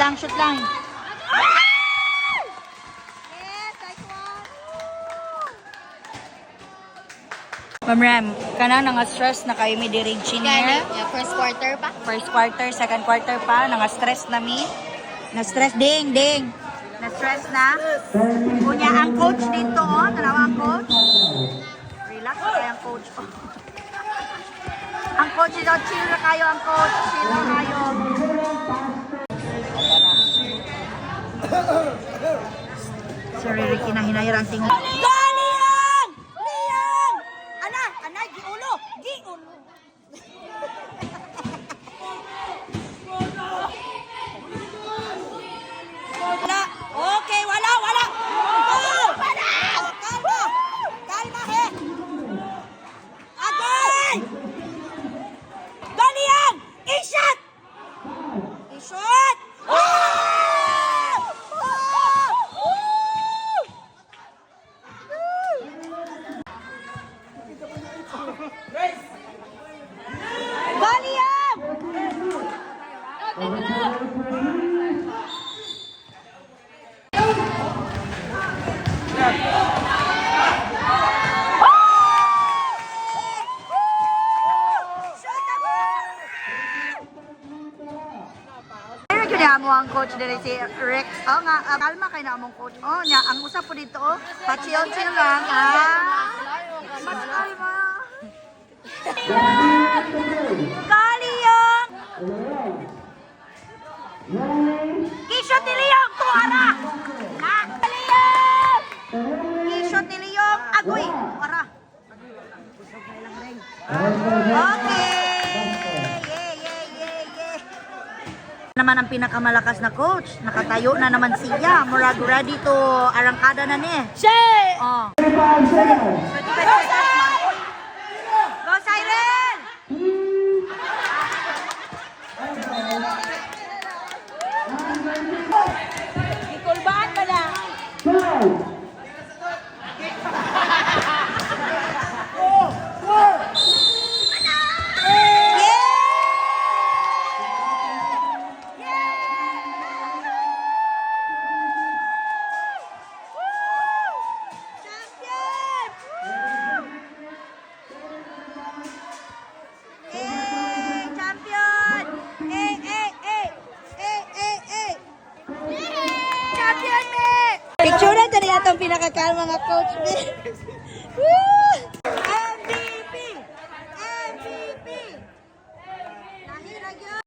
lang, shoot lang. Ma'am Ram, kanang nga stress na kayo mi dirig Gani, niya. first quarter pa. First quarter, second quarter pa, nga stress na mi. Na stress ding. Na stress na. Kunya ang coach dito, oh, tanawa ang coach. Relax na kayo ang coach. Oh. Ang coach dito, chill na kayo ang coach. Chill na kayo. Sorry, Ricky, na hinahirang tingin. Liang! Liang! Ana, giulo! Wala! Okay, wala! Go! Kalma, he! Agay! Liang! I-shot! I-shot! Liang! Kaya mo ang coach dito si Rex. Oh nga, kalma kayo na among coach. Oh, nya ang usap po dito, oh, pa-chill lang. Mas kalma. Kaliyong! Kishot ni Liyong, tuara! Ha? Kaliyong! Kishot ni Liyong, agoy! Tuara! Okay! Yeah! Naman ang pinakamalakas na coach. Nakatayo na naman siya. Murag ready to arangkada na ni. Shay! Oh. Go Siren! Ikulbaan pa na. Picture na dali atong pinakakalma nga coach. Woo!